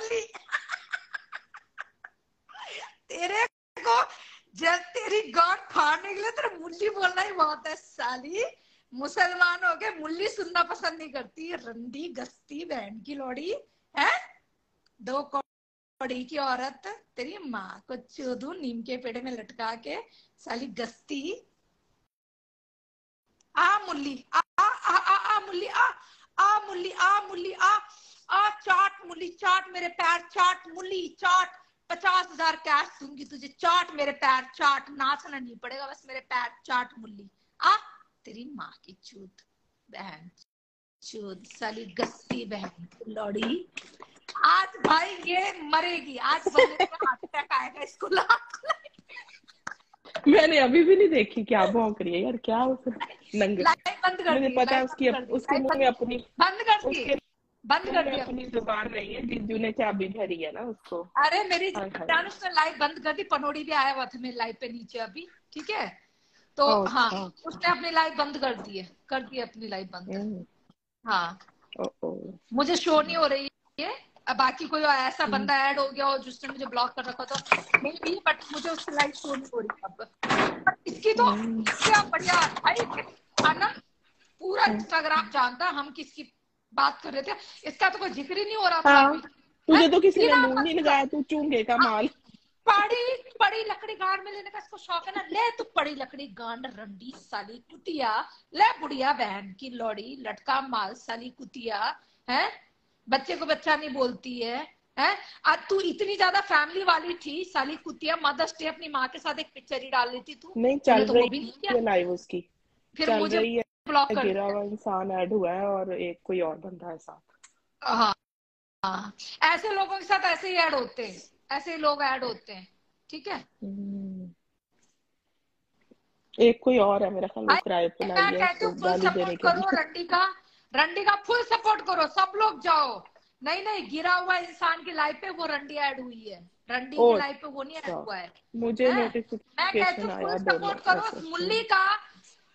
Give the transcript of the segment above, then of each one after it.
मुल्ली। तेरे को जब तेरी गांड फाड़ने के लिए तेरा मुल्ली बोलना ही बहुत है साली। मुसलमान हो के मुल्ली सुनना पसंद नहीं करती, रंडी गस्ती बहन की लोड़ी है। दो कौड़ी की औरत, तेरी माँ को चोदू नीम के पेड़ में लटका के, साली गस्ती। आ मुल्ली आ आ आ आ मुल्ली आ मुल्ली आ मुल्ली आ चाट मुल्ली, चाट मेरे पैर, चाट मुल्ली चाट। 50,000 कैश दूंगी तुझे, चाट मेरे पैर चाट, नाचना नहीं पड़ेगा, बस मेरे पैर चाट मुल्ली। आ तेरी माँ की चूत बहन चूत, साली गस्ती बहन लौड़ी। आज भाई ये मरेगी, आज बंदे को हार्ट अटैक आएगा इसको मैंने अभी भी नहीं देखी, क्या भौंक रही है यार, क्या उसे नंगे। लाइव बंद कर मुझे दी, पता है उसके मुंह में अपनी बंद कर दी, बंद कर दिया अपनी जुबान नहीं है, जिज्जू ने चाबी भरी है ना उसको। अरे मेरी जान उसने लाइव बंद कर दी, पनोड़ी भी आया हुआ था मेरी लाइव पे नीचे अभी, ठीक है तो हाँ उसने अपनी लाइव बंद कर दी है, कर दी अपनी लाइव बंद। हाँ मुझे शो नहीं हो रही है, अब बाकी कोई ऐसा बंदा ऐड हो गया हो जिसने मुझे ब्लॉक कर रखा था मे भी, बट मुझे उसकी लाइव शो नहीं हो रही अब। इसकी तो क्या बढ़िया भाई, आनंद पूरा इंस्टाग्राम जानता हम किसकी बात कर रहे थे, इसका तो कोई जिक्र ही नहीं हो रहा था अभी। तुझे तो किसी ने मुंह नहीं लगाया, तू चूंगे का माल। पड़ी लकड़ी गांड में लेने का इसको शौक है ना, ले तू पड़ी लकड़ी गांड रंडी साली कुतिया, ले बुढ़िया बहन की लौड़ी लटका माल साली कुतिया है, बच्चे को बच्चा नहीं बोलती है आज तू इतनी ज्यादा फैमिली वाली थी साली कुतिया, मदर्स डे अपनी माँ के साथ एक पिक्चर ही डाल लेती तू, नहीं चल तो रही है लाइव उसकी, फिर मुझे ब्लॉक कर गिरा हुआ इंसान ऐड हुआ है और एक कोई और बंदा है साथ। हाँ ऐसे लोगों के साथ ऐसे ही ऐड होते हैं, ऐसे लोग ऐड होते हैं, ठीक है। एक कोई और है मेरा ख्याल, किराए पे लाई है उसको गाली देने के लिए। रंडी का फुल सपोर्ट करो, सब लोग जाओ। नहीं गिरा हुआ इंसान की लाइफ पे वो रंडी ऐड हुई है, रंडी की लाइफ पे वो नहीं ऐड हुआ है। मुझे नोटिफिकेशन आया दोनों। सपोर्ट करो मुल्ली का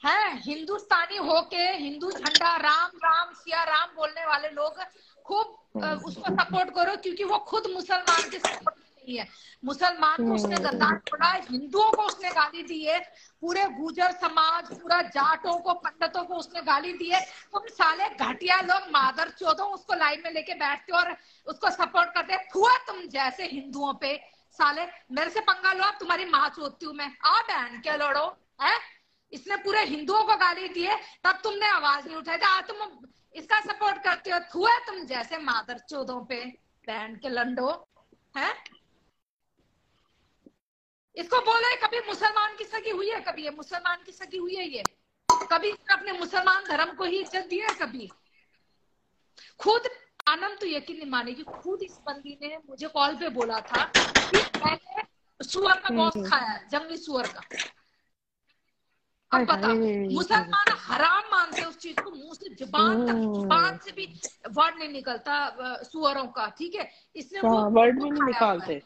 है, हिंदुस्तानी होके हिंदू झंडा राम राम सिया राम बोलने वाले लोग खूब उसको सपोर्ट करो, क्योंकि वो खुद मुसलमान के सपोर्ट नहीं है। मुसलमान को उसने गद्दार छोड़ा, हिंदुओं को उसने गाली दी है, पूरे गुजर समाज पूरा जाटों को पंडितों को उसने गाली दी है। तुम साले घटिया लोग मादर चौधो उसको लाइन में लेके बैठते हो और उसको सपोर्ट करते हुआ तुम जैसे हिंदुओं पे। साले मेरे से पंगा लो, आप तुम्हारी माँ चोदती हूँ मैं, आ बहन क्या लड़ो है। इसने पूरे हिंदुओं को गाली दी है तब तुमने आवाज नहीं उठाई, आज तुम इसका सपोर्ट करते हो, हुआ तुम जैसे मादर चौधों पे बहन के लंडो है। इसको बोलो कभी मुसलमान की सगी हुई है, कभी ये मुसलमान की सगी हुई है, ये कभी अपने मुसलमान धर्म को ही इज्जत दी है कभी। खुद आनंद तो यकीन नहीं मानेगी, खुद इस बंदी ने मुझे कॉल पे बोला था कि मैंने सुअर का गोश्त खाया, जंगली सुअर का। अब बता, मुसलमान हराम मानते उस चीज को, मुंह से जुबान तक, जुबान से भी वर्ड नहीं निकलता सुअरों का, ठीक है। इसने वो वर्ड भी नहीं निकालते,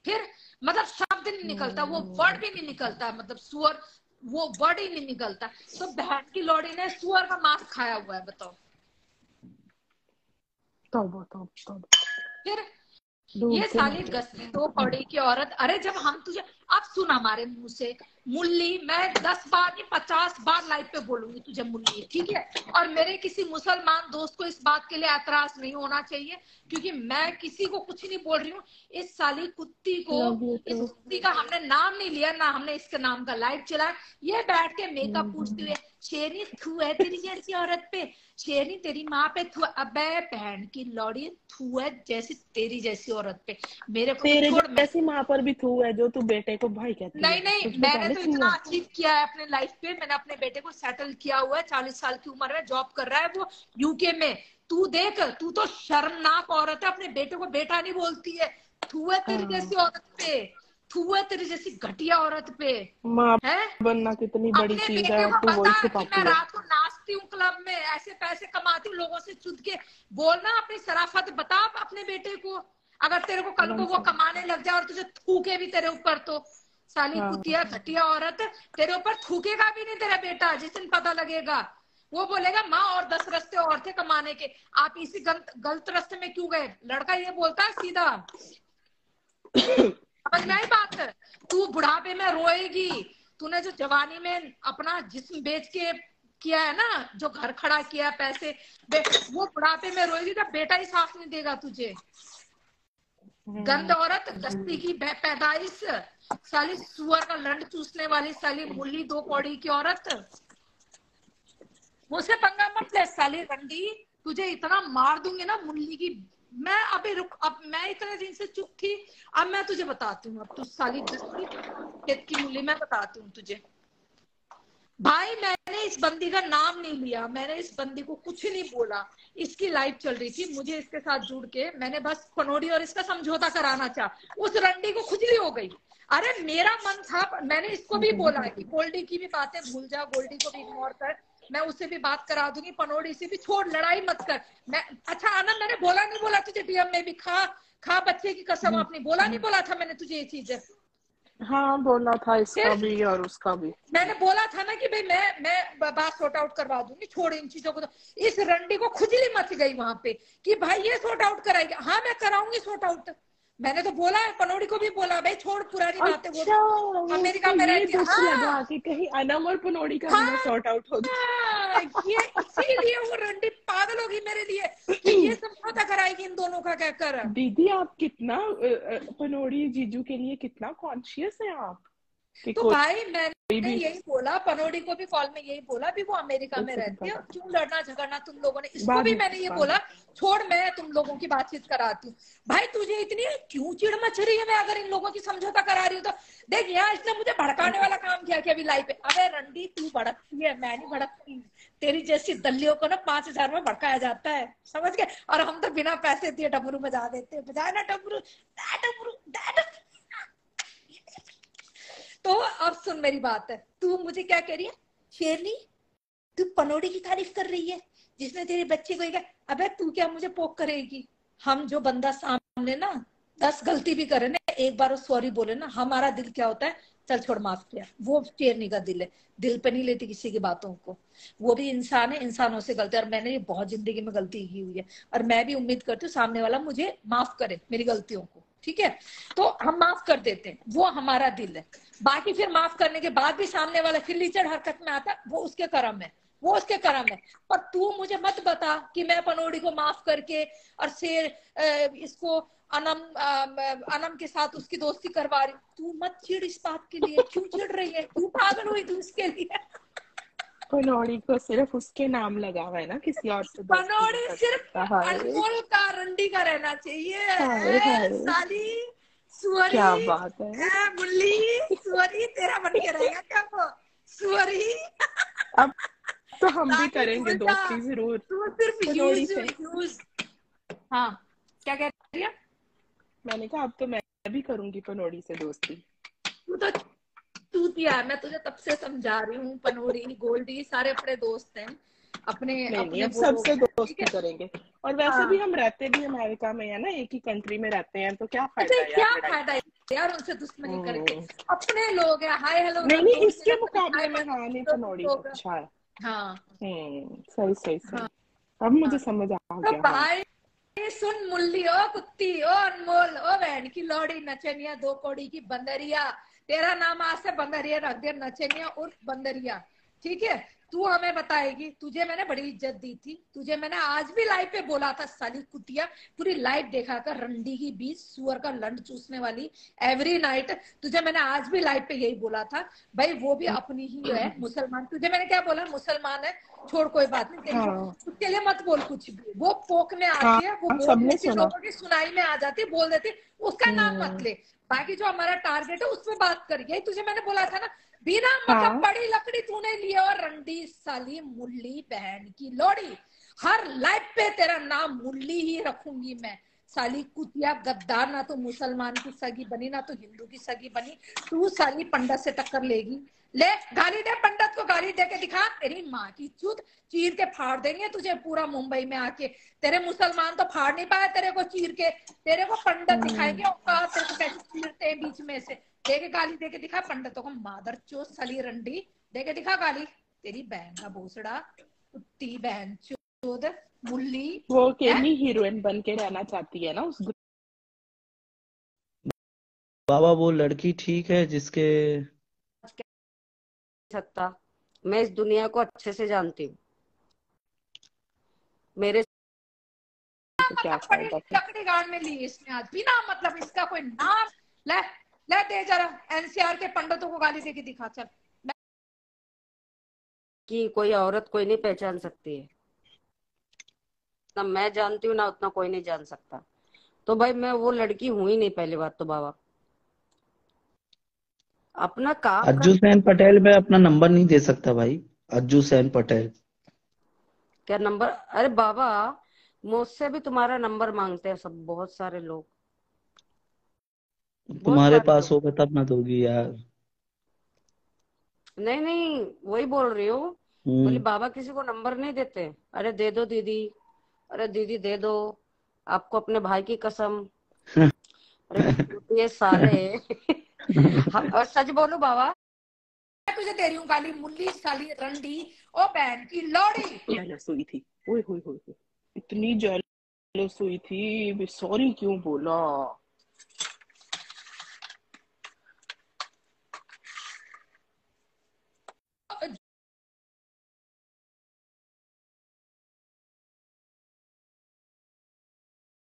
फिर मतलब शब्द नहीं निकलता, वो वर्ड भी नहीं निकलता, मतलब सुअर वो वर्ड ही नहीं निकलता। तो बहन की लौड़ी ने सुअर का मांस खाया हुआ है, बताओ। फिर ये साली गस्ती दो कौड़ी की औरत। अरे जब हम तुझे, अब सुन हमारे मुंह से मुल्ली, मैं 10 बार नहीं 50 बार लाइव पे बोलूंगी तुझे मुल्ली, ठीक है। और मेरे किसी मुसलमान दोस्त को इस बात के लिए ऐतराज नहीं होना चाहिए, क्योंकि मैं किसी को कुछ नहीं बोल रही हूँ। इस साली कुत्ती को, इस कुत्ती का हमने नाम नहीं लिया ना, हमने इसके नाम का लाइव चला, ये बैठ के मेकअप पूछते हुए शेरनी थू है तेरी जैसी औरत पे, शेरनी तेरी माँ पे थू, अबे बहन की लौड़ी थू है जैसी तेरी जैसी औरत पे, मेरे को तेरे जैसी माँ पर भी थू है जो तू बेटे को भाई कहती है। नहीं मैंने तो इतना अचीव किया है अपने लाइफ पे, मैंने अपने बेटे को सेटल किया हुआ है, 40 साल की उम्र में जॉब कर रहा है वो यूके में। तू देख, तू तो शर्मनाक औरत है, अपने बेटे को बेटा नहीं बोलती है, थू है तेरी जैसी औरत पे, थू है तेरी जैसी घटिया औरत पे। माँ बनना कितनी बड़ी चीज है, तू वही छुपाती है। मैं रात को नाचती हूँ क्लब में, ऐसे पैसे कमाती हूँ लोगों से चुद के, बोलना अपनी शराफत बता अपने बेटे को, अगर तेरे को कल को वो कमाने लग जाए और तुझे थूके भी तेरे ऊपर तो साली कुतिया घटिया औरत, तेरे ऊपर थूकेगा भी नहीं तेरा बेटा जिस दिन पता लगेगा। वो बोलेगा माँ और 10 रास्ते और थे कमाने के, आप इसी गलत रास्ते में क्यों गए? लड़का ये बोलता है सीधा। समझ में आई बात? तू बुढ़ापे में रोएगी, तूने जो जवानी में अपना जिस्म बेच के किया है ना, जो घर खड़ा किया पैसे, वो बुढ़ापे में रोएगी जब बेटा ही साथ नहीं देगा तुझे। गंद औरत, गस्ती की पैदाइश, साली सुअर का लंड चूसने वाली, साली मुल्ली 2 कौड़ी की औरत, मुझसे पंगा मत ले साली रंडी, तुझे इतना मार दूंगी ना मुल्ली की। मैं अभी रुक, अब मैं इतने दिन से चुप थी, अब मैं तुझे बताती हूँ। अब तू साली खेत की मुल्ली, मैं बताती हूँ तुझे। भाई मैंने इस बंदी का नाम नहीं लिया, मैंने इस बंदी को कुछ नहीं बोला, इसकी लाइफ चल रही थी, मुझे इसके साथ जुड़ के मैंने बस पनोड़ी और इसका समझौता कराना चाहा, उस रंडी को खुजली हो गई। अरे मेरा मन था, मैंने इसको भी बोला कि गोल्डी की भी बातें भूल जा, गोल्डी को भी इग्नोर कर, मैं उससे भी बात करा दूंगी, पनोड़ी से भी छोड़, लड़ाई मत कर। मैं अच्छा आनंद, मैंने बोला नहीं बोला तुझे डीएम में भी, खा बच्चे की कसम, आपने बोला नहीं बोला था मैंने तुझे ये चीज? हाँ बोला था, इसका भी और उसका भी मैंने बोला था ना कि भाई मैं बात सॉर्ट आउट करवा दूंगी, छोड़ इन चीजों को। तो इस रंडी को खुजली मच गई वहां पे कि भाई ये सॉर्ट आउट कराएगी। हाँ मैं कराऊंगी सॉर्ट आउट, मैंने तो बोला है, पनोड़ी को भी बोला भाई छोड़ पुरानी बातें, अच्छा, वो अमेरिका में रहती है। हाँ, लगा कि कहीं अनम और पनोड़ी का भी सॉर्ट आउट हो जाए। ये इसीलिए वो रंडी पागल होगी मेरे लिए कि ये समझौता कराएगी इन दोनों का कहकर। दीदी आप कितना पनोड़ी जीजू के लिए कितना कॉन्शियस है आप। तो भाई मैंने यही बोला, पनोड़ी को भी कॉल में यही बोला, भी वो अमेरिका में रहती है, क्यों लड़ना झगड़ना तुम लोगों ने। इसको भी मैंने ये बोला छोड़, मैं तुम लोगों की बातचीत कराती हूँ। भाई तुझे इतनी क्यों चिड़ मच रही है? मैं अगर इन लोगों की समझौता करा रही हूँ तो देख, यहाँ इसने मुझे भड़काने वाला काम किया कि अभी लाइव पे। अबे रंडी तू भड़कती है, मैं नहीं भड़कती, तेरी जैसी दल्लियों को ना 5,000 में भड़काया जाता है, समझ गए? और हम तो बिना पैसे दिए डमरू बजा देते, बजाए ना डमरू। तो अब सुन मेरी बात है, तू मुझे क्या कह रही है शेरनी? तू पनोड़ी की तारीफ कर रही है जिसने तेरे बच्चे को क्या? अबे तू क्या मुझे पोक करेगी? हम जो बंदा सामने ना 10 गलती भी करे ना, एक बार सॉरी बोले ना, हमारा दिल क्या होता है, चल छोड़ माफ किया। वो शेरनी का दिल है, दिल पे नहीं लेती किसी की बातों को, वो भी इंसान है, इंसानों से गलती। और मैंने ये बहुत जिंदगी में गलती की हुई है, और मैं भी उम्मीद करती हूँ सामने वाला मुझे माफ करे मेरी गलतियों को, ठीक है? तो हम माफ कर देते हैं, वो हमारा दिल है। बाकी फिर माफ करने के बाद भी सामने वाला फिर लीचड़ हरकत में आता है, वो उसके कर्म है, वो उसके कर्म है। पर तू मुझे मत बता कि मैं पनोड़ी को माफ करके और शेर इसको अनम के साथ उसकी दोस्ती करवा रही। तू मत चिड़ इस बात के लिए, क्यों चिड़ रही है? क्यों पागल हुई तू इसके लिए? पनोड़ी को सिर्फ उसके नाम लगा हुआ है ना, किसी और से दोस्ती पनोड़ी सिर्फ अनमोल का, रंडी का रहना चाहिए। साली सुअरी, क्या बात है, मुल्ली सुअरी तेरा बन के रहेगा क्या वो सुअरी? अब तो हम भी करेंगे दोस्ती जरूर। तू सिर्फ यूज। हाँ क्या कह रही है? मैंने कहा अब तो मैं भी करूंगी पनोड़ी से दोस्ती। तू तो चूतिया, मैं तुझे तब से समझा रही हूँ, पनोड़ी गोल्डी सारे अपने दोस्त हैं, अपने नहीं, अब सबसे दोस्ती करेंगे। और वैसे भी हम रहते भी अमेरिका में है ना, एक ही कंट्री में रहते हैं, तो क्या फायदा है? क्या फायदा है यार उनसे दुश्मनी करके? अपने लोग हैं, हाय हेलो। नहीं इसके मुकाबले में हाँ नहीं, पनोड़ी अच्छा है। हाँ सही। अब मुझे समझ आ गया। भाई सुन मुल्ली, ओ कुत्ती, ओ अनमोल, ओ बहन की लौड़ी, नचनिया 2 कौड़ी की बंदरिया, तेरा नाम आज से बंदरिया रख दे, नचनिया उर्फ बंदरिया, ठीक है? तू हमें बताएगी, तुझे मैंने बड़ी इज्जत दी थी, तुझे मैंने आज भी लाइव पे बोला था, साली कुतिया पूरी लाइव देखा कर, रंडी की बीच सुअर का लंड चूसने वाली, एवरी नाइट तुझे मैंने आज भी लाइव पे यही बोला था, भाई वो भी अपनी ही है, मुसलमान। तुझे मैंने क्या बोला? मुसलमान है, छोड़ कोई बात नहीं, उसके लिए मत बोल कुछ भी, वो पोक में आती है, वो बोल देती, लोगों की सुनाई में आ जाती, बोल देती, उसका नाम मत ले। बाकी जो हमारा टारगेट है उसमें बात कर, यही तुझे मैंने बोला था ना, बिना मतलब बड़ी लकड़ी तूने लिया। और रंडी साली मुल्ली बहन की लोड़ी, हर लाइफ पे तेरा नाम मुल्ली ही रखूंगी मैं, साली कुतिया गद्दार, ना तो मुसलमान की सगी बनी ना तो हिंदू की सगी बनी, तू साली पंडित से टक्कर लेगी। ले गाली दे पंडित को, गाली दे के दिखा, तेरी माँ की चूत, चीर के फाड़ देंगे तुझे पूरा मुंबई में आके। तेरे मुसलमान तो फाड़ नहीं पाए तेरे को चीर के, तेरे को पंडित दिखाएंगे और तेरे को कैसे चीरते हैं बीच में से। देके गाली देके दिखा पंडितों को, मादर चोत साली रंडी, देके दिखा गाली, तेरी बहन का भोसड़ा, कुत्ती बहन चोद मुल्ली। वो अकेली हीरोइन बन के रहना चाहती है ना उस बाबा वो लड़की ठीक है जिसके सकता। मैं इस दुनिया को अच्छे से जानती हूँ। मेरे तो क्या मतलब बड़ी फायदा फिर? लकड़ी गाड़ में ली इसने आज बिना मतलब इसका कोई नाम। ले ले दे जरा एनसीआर के पंडितों को गाली देके दिखा चल। कि कोई औरत कोई नहीं पहचान सकती है, ना मैं जानती हूँ ना उतना कोई नहीं जान सकता। तो भाई मैं वो लड़की हूं ही नहीं। पहली बात तो बाबा अपना काम अज्जू कर। सेन पटेल में अपना नंबर नहीं दे सकता भाई। अज्जू सेन पटेल क्या नंबर? अरे बाबा मुझसे भी तुम्हारा नंबर मांगते हैं सब, बहुत सारे लोग, बहुत तुम्हारे सारे पास लोग। होगा तब ना दोगी यार। नहीं नहीं वही बोल रही हूँ। बोली हम्म। बाबा किसी को नंबर नहीं देते। अरे दे दो दीदी, अरे दीदी दे दो, आपको अपने भाई की कसम। अरे ये साले और सच बोलू बाबा, मैं तुझे दे रही हूँ गाली मुल्ली साली रंडी ओ बहन की लौड़ी। जेलस हुई थी, ओए होए होए होए। इतनी जेलस हुई थी, सॉरी क्यों बोला?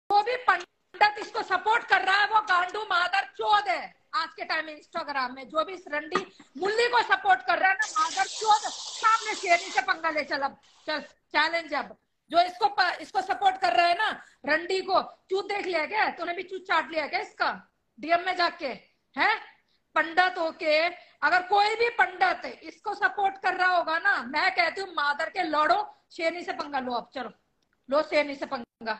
जो भी पंडित इसको सपोर्ट कर रहा है वो गांडू मादर चोद है। आज के टाइम में इंस्टाग्राम में जो भी इस रंडी मुल्ली को सपोर्ट कर रहा है ना मादर चोद, सामने शेरनी से पंगा ले चल। अब चल चैलेंज। अब जो इसको सपोर्ट कर रहा है ना रंडी को, चूत देख लिया क्या? तूने भी चूत चाट लिया क्या इसका डीएम में जाके? है पंडित होके अगर कोई भी पंडित इसको सपोर्ट कर रहा होगा ना, मैं कहती हूँ मादर के लड़ो, शेरनी से पंगा लो। अब चलो लो शेरनी से पंगा।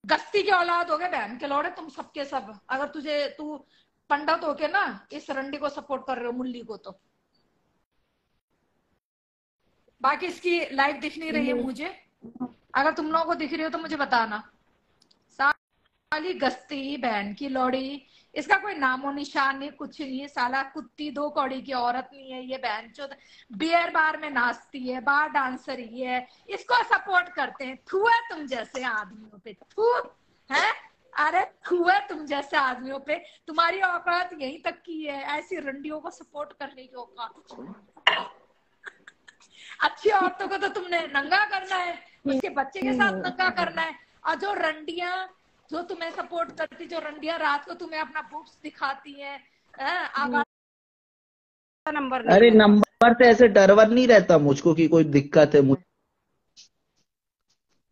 गस्ती के औलाद हो गए बहन के लौड़े तुम सबके सब। अगर तू पंडित होके ना इस रंडी को सपोर्ट कर रहे हो मुल्ली को तो। बाकी इसकी लाइव दिख नहीं रही है मुझे, अगर तुम लोगों को दिख रही हो तो मुझे बताना। साली गस्ती बहन की लौड़ी, इसका कोई नामो निशान नहीं, कुछ नहीं। साला कुत्ती दो कौड़ी की औरत नहीं है ये बहन चोद। बियर बार में नाचती है, बार डांसर ही है, इसको सपोर्ट करते हैं। थू है तुम जैसे आदमियों पे, थू है। अरे थू है तुम जैसे आदमियों पे। तुम्हारी औकात यहीं तक की है, ऐसी रंडियों को सपोर्ट करने की औकात। अच्छी औरतों को तो तुमने नंगा करना है, उसके बच्चे के साथ नंगा करना है। और जो रंडियां जो तुम्हें सपोर्ट करती, जो रंडियां रात को तुम्हें अपना बुक्स दिखाती हैं, नंबर नहीं अरे मेरे पास। नंबर से ऐसे डरवर नहीं रहता मुझको कि कोई दिक्कत है मुझे।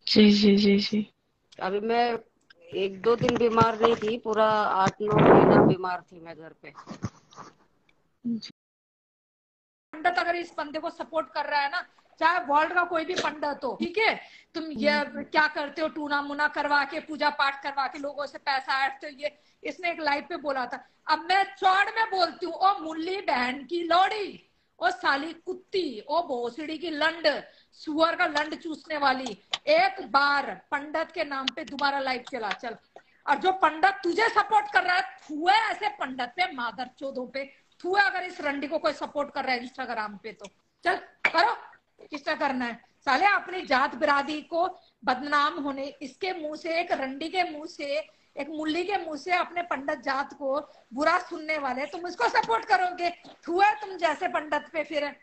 जी जी जी जी। अभी मैं 1-2 दिन बीमार नहीं थी, पूरा 8-9 महीना बीमार थी मैं घर पे। पंडित अगर इस बंदे को सपोर्ट कर रहा है ना, चाहे वर्ल्ड का कोई भी पंडित हो, ठीक है, तुम ये क्या करते हो, टूना मुना करवा के पूजा पाठ करवा के लोगों से पैसा ऐंठते हो। ये इसने एक लाइव पे बोला था। अब मैं चौड़ में बोलती हूँ, ओ मुल्ली बहन की लौड़ी, ओ साली कुत्ती, ओ भोसड़ी की लंड, सुअर का लंड चूसने वाली, एक बार पंडित के नाम पे दोबारा लाइव चला चल। और जो पंडित तुझे सपोर्ट कर रहा है, हुए ऐसे पंडित पे, मादर चौधों पे थू है। अगर इस रंडी को कोई सपोर्ट कर रहा है इंस्टाग्राम पे तो चल करो, किसका करना है। साले अपनी जात बिरादरी को बदनाम होने, इसके मुंह से, एक रंडी के मुंह से, एक मुल्ली के मुंह से अपने पंडित जात को बुरा सुनने वाले तुम उसको सपोर्ट करोगे। थू है तुम जैसे पंडित पे। फिर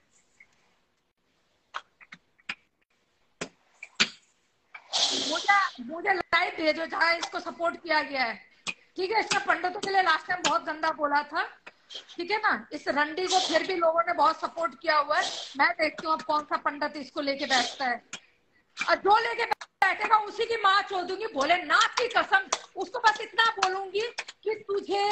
मुझे लाइव भेजो जहाँ इसको सपोर्ट किया गया है, ठीक है। इसने पंडितों के लिए लास्ट टाइम बहुत गंदा बोला था, ठीक है ना। इस रंडी को फिर भी लोगों ने बहुत सपोर्ट किया हुआ है। मैं देखती हूँ अब कौन सा पंडित इसको लेके बैठता है, और जो लेके बैठेगा उसी की माँ छोड़ूंगी, भोलेनाथ की कसम। उसको बस इतना बोलूंगी कि तुझे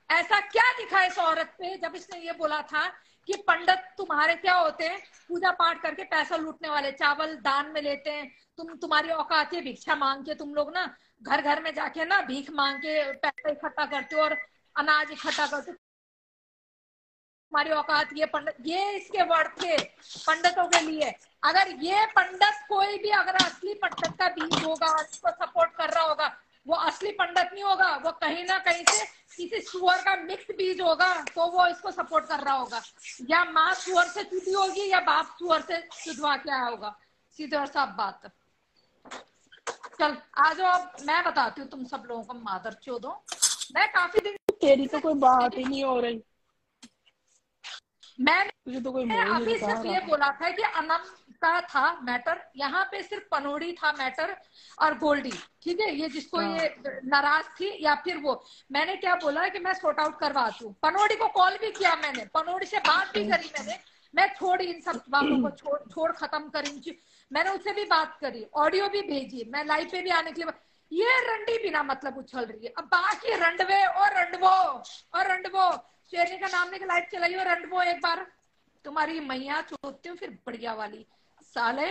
ऐसा क्या दिखा इस औरत पे, जब इसने ये बोला था कि पंडित तुम्हारे क्या होते हैं, पूजा पाठ करके पैसा लूटने वाले, चावल दान में लेते हैं। तुम्हारी औकात है भिक्षा मांग के, तुम लोग ना घर घर में जाके ना भीख मांग के पैसा इकट्ठा करते हो और अनाज इकट्ठा करते हो। तुम्हारी औकात ये पंडित, ये इसके वर्ड थे पंडितों के लिए। अगर ये पंडित कोई भी अगर असली पंडित का बीज होगा और इसको सपोर्ट कर रहा होगा, वो असली पंडित नहीं होगा, वो कहीं ना कहीं से किसी सुअर का मिक्स बीज होगा तो वो इसको सपोर्ट कर रहा होगा, या माँ सुअर से चुदी होगी या बाप सुअर से चुदवा के आया होगा। सीधे और साफ बात। चल आ जाओ, अब मैं बताती हूँ तुम सब लोगों को मादर चोदो। मैं काफी दिन, तेरी तो कोई बात ही नहीं हो रही, मैंने तो कोई अभी सिर्फ ये बोला था कि अनंत का था मैटर, यहाँ पे सिर्फ पनोड़ी था मैटर और गोल्डी, ठीक है, ये जिसको ये नाराज थी, या फिर वो मैंने क्या बोला कि मैं सॉर्ट आउट करवाती हूँ। पनोड़ी को कॉल भी किया मैंने, पनोड़ी से बात भी करी मैंने, मैं छोड़ इन सब बातों को छोड़ खत्म करी, मैंने उससे भी बात करी, ऑडियो भी भेजी, मैं लाइव पे भी आने के लिए। ये रंडी बिना मतलब उछल रही है। अब बाकी रंडवे और रंडवो शेरनी का नाम लेके लाइव चलाई और रंडवो एक बार तुम्हारी मैया चोदती हूँ फिर बढ़िया वाली साले।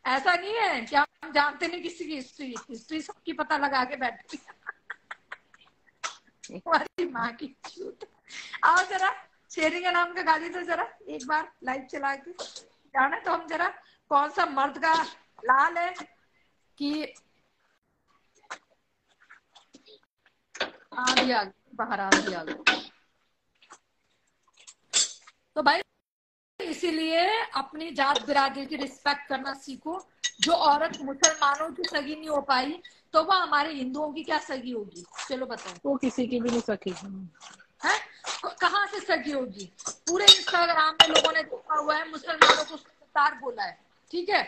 ऐसा नहीं है कि हम जानते नहीं किसी की हिस्ट्री सबकी पता लगा के बैठती तुम्हारी माँ की चूत। आओ जरा शेरनी का नाम का गाली तो जरा एक बार लाइव चला के जाने तो हम जरा कौन सा मर्द का लाल है कि आंधी आ गई, बाहर आंधी आ गई। तो भाई इसीलिए अपनी जात बिरादरी की रिस्पेक्ट करना सीखो। जो औरत मुसलमानों की सगी नहीं हो पाई तो वह हमारे हिंदुओं की क्या सगी होगी? चलो बताओ। वो किसी की भी नहीं सकी है, कहाँ से सगी होगी? पूरे इंस्टाग्राम में लोगों ने देखा हुआ है मुसलमानों को तार बोला है, ठीक है।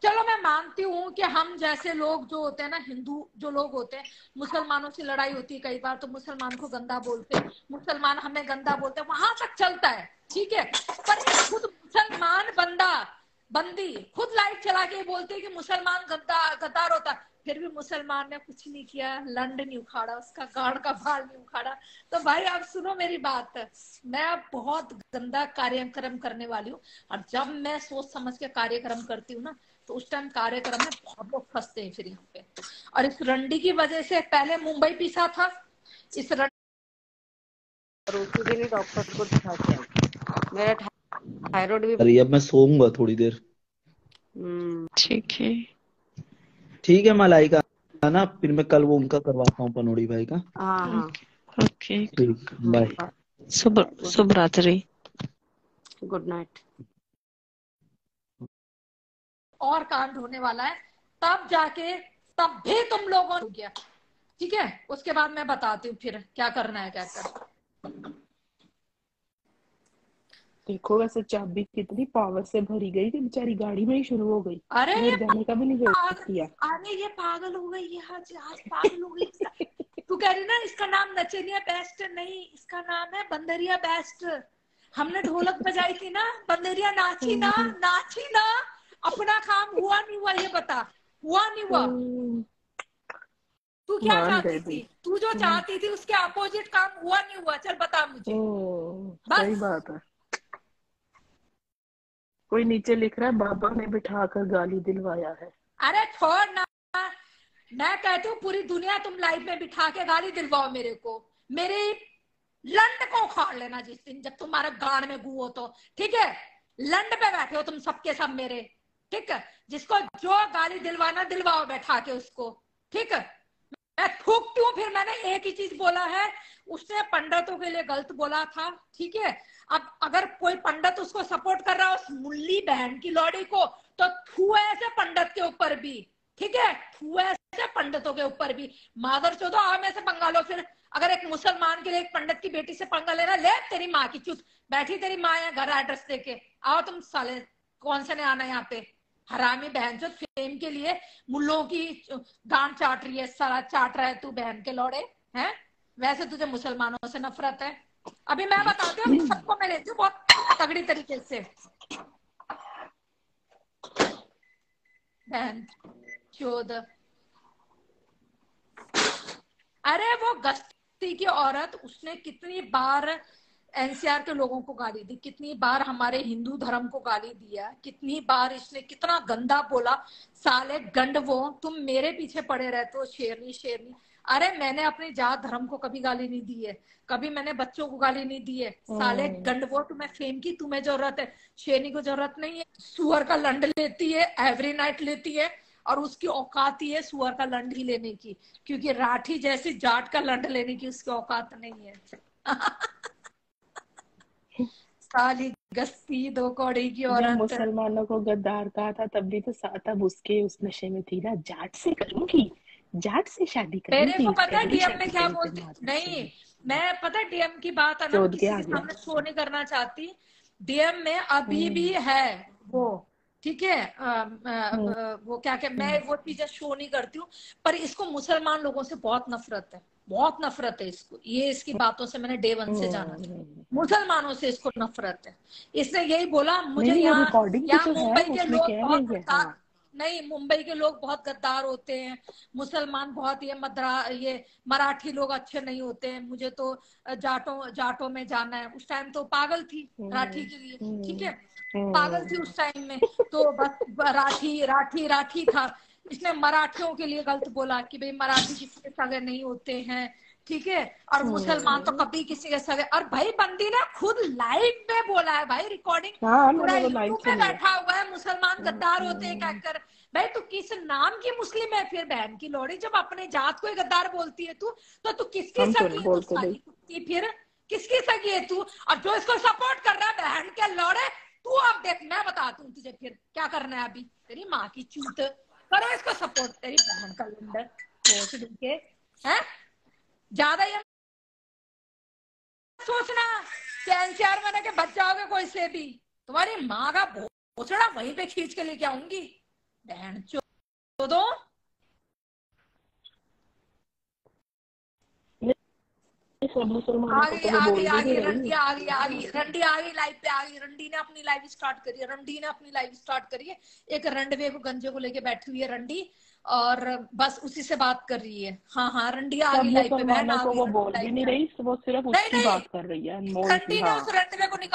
चलो मैं मानती हूँ कि हम जैसे लोग जो होते हैं ना, हिंदू जो लोग होते हैं, मुसलमानों से लड़ाई होती है कई बार तो मुसलमान को गंदा बोलते हैं, मुसलमान हमें गंदा बोलते हैं, वहां तक चलता है, ठीक है। पर खुद मुसलमान बंदी खुद लाइव चला के बोलते हैं कि मुसलमान गद्दार होता है, फिर भी मुसलमान ने कुछ नहीं किया, लंड नहीं उखाड़ा, उसका गाड़ का बाल नहीं उखाड़ा। तो भाई अब सुनो मेरी बात, मैं अब बहुत गंदा कार्यक्रम करने वाली हूँ, और जब मैं सोच समझ के कार्यक्रम करती हूँ ना तो उस टाइम कार्यक्रम में बहुत लोग फंसते हैं फिर यहाँ पे। और इस रंडी की वजह से पहले मुंबई पीसा था, इस डॉक्टर को दिखा के आई, मेरा थायराइड भी। अरे अब मैं सोऊंगा थोड़ी देर। ठीक है ठीक है मलाइका, ना फिर मैं कल वो उनका करवाता हूँ पनोड़ी भाई का। हाँ ओके ठीक, बाय। शुभ रात्रि, गुड नाइट। और कांड होने वाला है, तब जाके तब भी तुम लोगों ने किया, ठीक है। उसके बाद मैं बताती हूँ फिर क्या करना है क्या कर। देखो वैसे चाबी कितनी पावर से भरी गई कि बेचारी गाड़ी में ही शुरू हो गई। अरे ये जाने का भी नहीं वेट किया। अरे ये पागल हो गई, ये आज पागल हो गई। तू कह रही ना इसका नाम नचनिया बेस्ट नहीं, इसका नाम है बंदरिया बेस्ट। हमने ढोलक बजाई थी ना, बंदरिया नाची ना, अपना काम हुआ नहीं हुआ ये बता, हुआ नहीं हुआ। तू क्या चाहती थी? तू जो चाहती थी उसके अपोजिट काम हुआ नहीं हुआ, चल बता मुझे। सही बात है। कोई नीचे लिख रहा है बाबा ने बिठाकर गाली दिलवाया है। अरे छोड़ ना, मैं कहती हूँ पूरी दुनिया तुम लाइफ में बिठा के गाली दिलवाओ मेरे को, मेरी लंड को उखाड़ लेना जिस दिन जब तुम्हारे गाड़ में गू हो तो, ठीक है। लंड पे बैठे हो तुम सबके सब मेरे, ठीक है। जिसको जो गाली दिलवाना दिलवाओ बैठा के उसको, ठीक है। मैं थूकती हूँ। फिर मैंने एक ही चीज बोला है, उसने पंडितों के लिए गलत बोला था, ठीक है। अब अगर कोई पंडित उसको सपोर्ट कर रहा है उस मुल्ली बहन की लौड़ी को, तो थू ऐसे पंडित के ऊपर भी, ठीक है, थू ऐसे पंडितों के ऊपर भी। मादर चौदह आओ में से पंगा लो फिर। अगर एक मुसलमान के लिए एक पंडित की बेटी से पंगा लेना, ले तेरी माँ की चुत, बैठी तेरी माँ है घर एड्रेस देके, आओ तुम साले, कौन से ने आना यहाँ पे, हरामी बहन चो, फेम के लिए मुल्लों की गांड चाट रही है, सारा चाट रहा है तू बहन के लौड़े हैं। वैसे तुझे मुसलमानों से नफरत है। अभी मैं बताती हूँ सबको, मैं लेती हूँ बहुत तगड़ी तरीके से। बहन चोद, अरे वो गस्ती की औरत, उसने कितनी बार एनसीआर के लोगों को गाली दी, कितनी बार हमारे हिंदू धर्म को गाली दिया, कितनी बार इसने कितना गंदा बोला। साले गंड वो, तुम मेरे पीछे पड़े रहते हो शेरनी शेरनी। अरे मैंने अपनी जात धर्म को कभी गाली नहीं दी है, कभी मैंने बच्चों को गाली नहीं दी है। साले गंड वो, तुम्हें फेम की तुम्हें जरूरत है, शेरनी को जरूरत नहीं है। सुअर का लंड लेती है, एवरी नाइट लेती है, और उसकी औकात ही है सुअर का लंड ही लेने की, क्योंकि राठी जैसी जाट का लंड लेने की उसकी औकात नहीं है। साली गस्ती दो कौड़ी की जब औरत। मुसलमानों को गद्दार कहा था तब भी तो तब उसके उस नशे में थी ना, जाट से करूंगी, जाट से शादी मेरे को करूंगी, पता है पहली डीएम में शादी क्या करी फिर बोलती, माता नहीं से। मैं पता है डीएम की बात है ना, मैं चौध के किसी आ के गया। सामने शो नहीं करना चाहती। डीएम में अभी भी है वो, ठीक है। वो क्या क्या मैं वो चीजें शो नहीं करती हूँ, पर इसको मुसलमान लोगों से बहुत नफरत है, बहुत नफरत है इसको। ये इसकी बातों से मैंने डे 1 से जाना था, मुसलमानों से इसको नफरत है। इसने यही बोला मुझे नहीं, वो यहाँ रिकॉर्डिंग भी यहाँ तो है, मुंबई के उसमें लोग कह बहुत रही है। गद्दार, हाँ, नहीं मुंबई के लोग बहुत गद्दार होते हैं, मुसलमान बहुत ये मराठी लोग अच्छे नहीं होते हैं, मुझे तो जाटों में जाना है। उस टाइम तो पागल थी राठी के लिए, ठीक है, पागल थी उस टाइम में, तो बस राठी राठी राठी था। इसने मराठियों के लिए गलत बोला कि भाई मराठी किसी के सगे नहीं होते हैं, ठीक है, और मुसलमान तो कभी किसी के सगे। और भाई बंदी ने खुद लाइव में बोला है भाई, रिकॉर्डिंग हाँ, पूरा मैंने वो लाइव यूट्यूब पे सुनी है। बैठा हुआ है, मुसलमान गद्दार होते हैं कहकर। भाई तू किस नाम की मुस्लिम है फिर, बहन की लोड़ी, जब अपने जात को ही गद्दार बोलती है तू, तो तू किसकी हम तो सगी नहीं है, तू बोलते भाई। साली कुत्ती, फिर किसकी सगी है तू? और जो इसको सपोर्ट कर रहा है बहन के लौड़े, तू अब देख मैं बताती हूँ तुझे फिर क्या करना है। अभी तेरी माँ की चूत करो इसको सपोर्ट, तेरी बहन का लंडर सोच के है। ज्यादा ये सोचना कि एनसीआर बना के बच जाओगे कोई से भी, तुम्हारी माँ का भोसड़ा वहीं पे खींच के लेके आऊंगी, बहन चोदो। सब मुसलमानों आ को गई तो वो आ गई बोल आ भी नहीं गई रही। रंडी आ गई आ गई रंडी आ गई लाइव पे आ गई। रंडी ने अपनी लाइव स्टार्ट करी है, रंडी ने अपनी लाइव स्टार्ट करी है। एक रंडवे को गंजे को लेके बैठी हुई है रंडी, और बस उसी से बात कर रही है। हाँ हाँ रंडी आ सब गई लाइव पे, बहन मुसलमानों आ को गई वो रंडी बोल भी लाइव नहीं पे। रही, वो सिर्फ नहीं उसकी नहीं बात कर रही है, अनमोल की। रंडी ने हाँ, उस रंडवे को